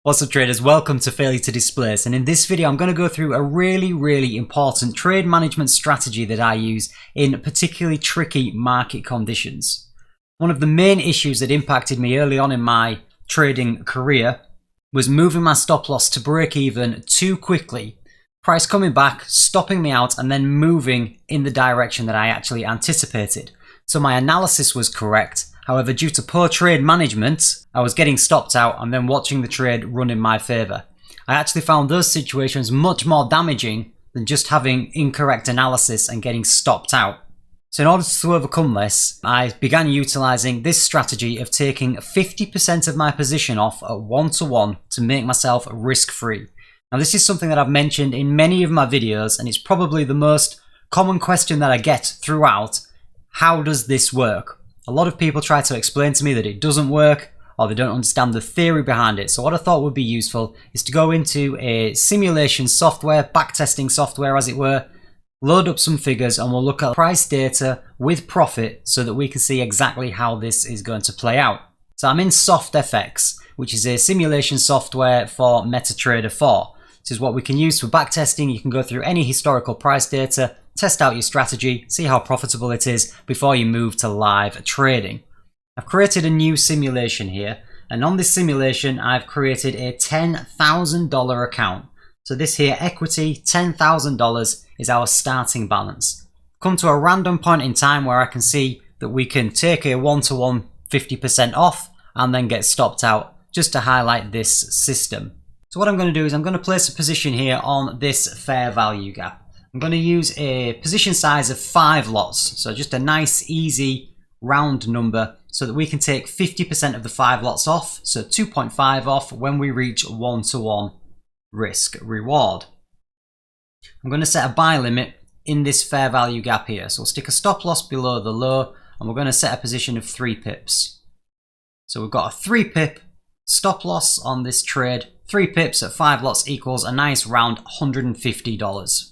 What's up traders, welcome to Failure to Displace, and in this video I'm going to go through a really important trade management strategy that I use in particularly tricky market conditions. One of the main issues that impacted me early on in my trading career was moving my stop loss to break even too quickly, price coming back, stopping me out and then moving in the direction that I actually anticipated. So my analysis was correct. However, due to poor trade management, I was getting stopped out and then watching the trade run in my favour. I actually found those situations much more damaging than just having incorrect analysis and getting stopped out. So in order to overcome this, I began utilising this strategy of taking 50% of my position off at 1-to-1 to make myself risk-free. Now this is something that I've mentioned in many of my videos, and it's probably the most common question that I get throughout. How does this work? A lot of people try to explain to me that it doesn't work or they don't understand the theory behind it. So what I thought would be useful is to go into a simulation software, backtesting software as it were, load up some figures and we'll look at price data with profit so that we can see exactly how this is going to play out. So I'm in SoftFX, which is a simulation software for MetaTrader 4. This is what we can use for backtesting. You can go through any historical price data, test out your strategy, see how profitable it is before you move to live trading. I've created a new simulation here, and on this simulation I've created a $10,000 account. So this here, equity, $10,000 is our starting balance. Come to a random point in time where I can see that we can take a 1-to-1 50% off and then get stopped out, just to highlight this system. So what I'm going to do is I'm going to place a position here on this fair value gap. I'm going to use a position size of 5 lots, so just a nice easy round number so that we can take 50% of the 5 lots off, so 2.5 off when we reach 1-to-1 risk reward. I'm going to set a buy limit in this fair value gap here, so we'll stick a stop loss below the low and we're going to set a position of 3 pips. So we've got a 3 pip stop loss on this trade. 3 pips at 5 lots equals a nice round $150.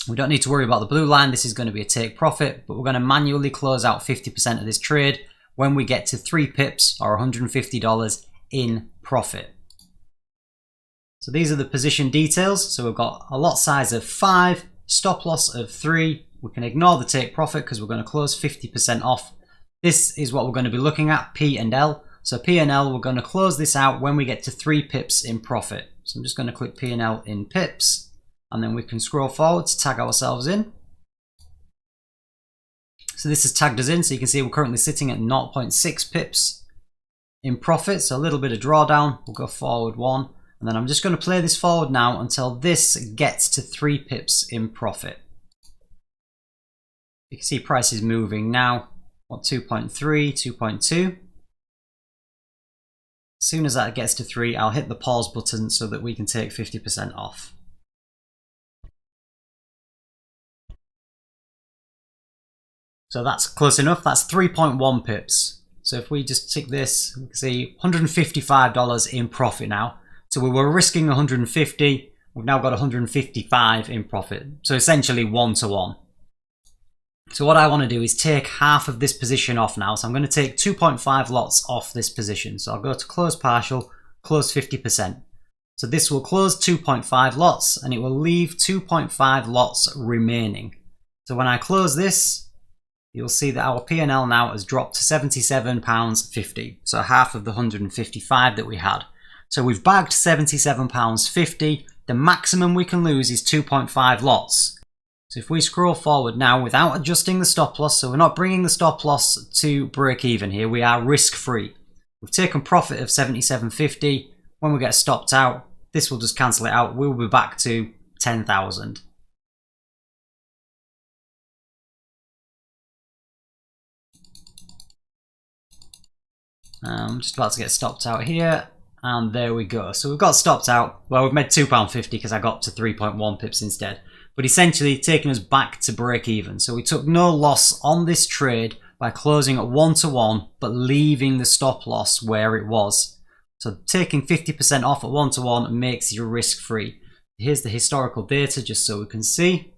We don't need to worry about the blue line. This is going to be a take profit, but we're going to manually close out 50% of this trade when we get to 3 pips or $150 in profit. So these are the position details. So we've got a lot size of 5, stop loss of 3. We can ignore the take profit because we're going to close 50% off. This is what we're going to be looking at, P and L. So P and L, we're going to close this out when we get to 3 pips in profit. So I'm just going to click P and L in pips. And then we can scroll forward to tag ourselves in. So this has tagged us in, so you can see we're currently sitting at 0.6 pips in profit. So a little bit of drawdown, we'll go forward 1. And then I'm just going to play this forward now until this gets to 3 pips in profit. You can see price is moving now, 2.3, 2.2. As soon as that gets to 3, I'll hit the pause button so that we can take 50% off. So that's close enough, that's 3.1 pips. So if we just tick this, we can see $155 in profit now. So we were risking 150, we've now got 155 in profit. So essentially 1-to-1. So what I want to do is take half of this position off now. So I'm going to take 2.5 lots off this position. So I'll go to close partial, close 50%. So this will close 2.5 lots and it will leave 2.5 lots remaining. So when I close this, you'll see that our P&L now has dropped to £77.50. So half of the 155 that we had. So we've bagged £77.50. The maximum we can lose is 2.5 lots. So if we scroll forward now without adjusting the stop loss, so we're not bringing the stop loss to break even here, we are risk free. We've taken profit of £77.50. When we get stopped out, this will just cancel it out. We'll be back to 10,000. I'm just about to get stopped out here, and there we go. So we've got stopped out. Well, we've made £2.50 because I got to 3.1 pips instead. But essentially taking us back to break even. So we took no loss on this trade by closing at 1-to-1, but leaving the stop loss where it was. So taking 50% off at 1-to-1 makes you risk free. Here's the historical data just so we can see.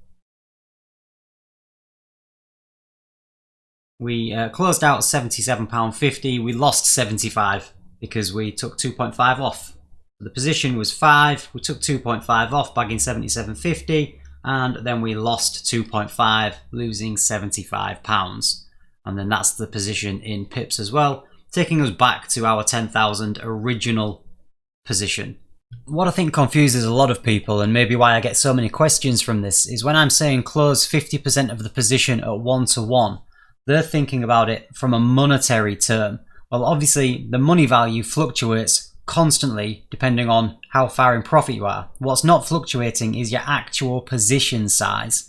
We closed out at £77.50. We lost 75 because we took 2.5 off. The position was 5, we took 2.5 off, bagging 77.50, and then we lost 2.5, losing £75. And then that's the position in pips as well, taking us back to our 10,000 original position. What I think confuses a lot of people, and maybe why I get so many questions from this, is when I'm saying close 50% of the position at 1-to-1, they're thinking about it from a monetary term. Well, obviously the money value fluctuates constantly depending on how far in profit you are. What's not fluctuating is your actual position size.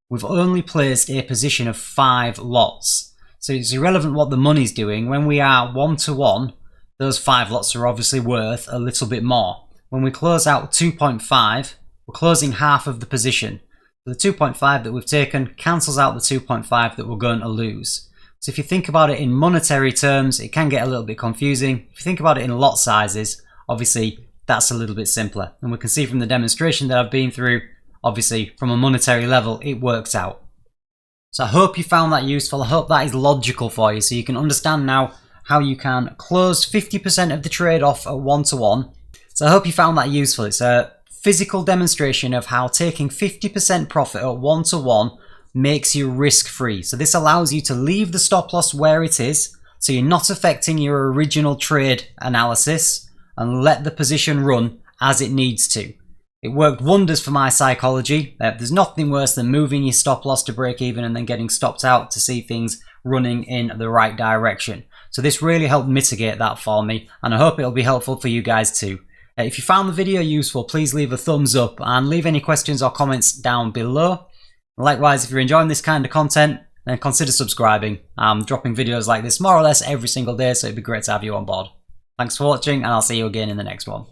We've only placed a position of 5 lots, so it's irrelevant what the money's doing. When we are 1-to-1, those 5 lots are obviously worth a little bit more. When we close out 2.5, we're closing half of the position. So the 2.5 that we've taken cancels out the 2.5 that we're going to lose. So if you think about it in monetary terms, it can get a little bit confusing. If you think about it in lot sizes, obviously that's a little bit simpler. And we can see from the demonstration that I've been through, obviously from a monetary level, it works out. So I hope you found that useful. I hope that is logical for you, so you can understand now how you can close 50% of the trade off at 1-to-1. So I hope you found that useful. It's a physical demonstration of how taking 50% profit at 1-to-1 makes you risk-free. So this allows you to leave the stop loss where it is, so you're not affecting your original trade analysis, and let the position run as it needs to. It worked wonders for my psychology. There's nothing worse than moving your stop loss to break even and then getting stopped out to see things running in the right direction. So this really helped mitigate that for me, and I hope it'll be helpful for you guys too. If you found the video useful, please leave a thumbs up and leave any questions or comments down below. Likewise, if you're enjoying this kind of content, then consider subscribing. I'm dropping videos like this more or less every single day, so it'd be great to have you on board. Thanks for watching, and I'll see you again in the next one.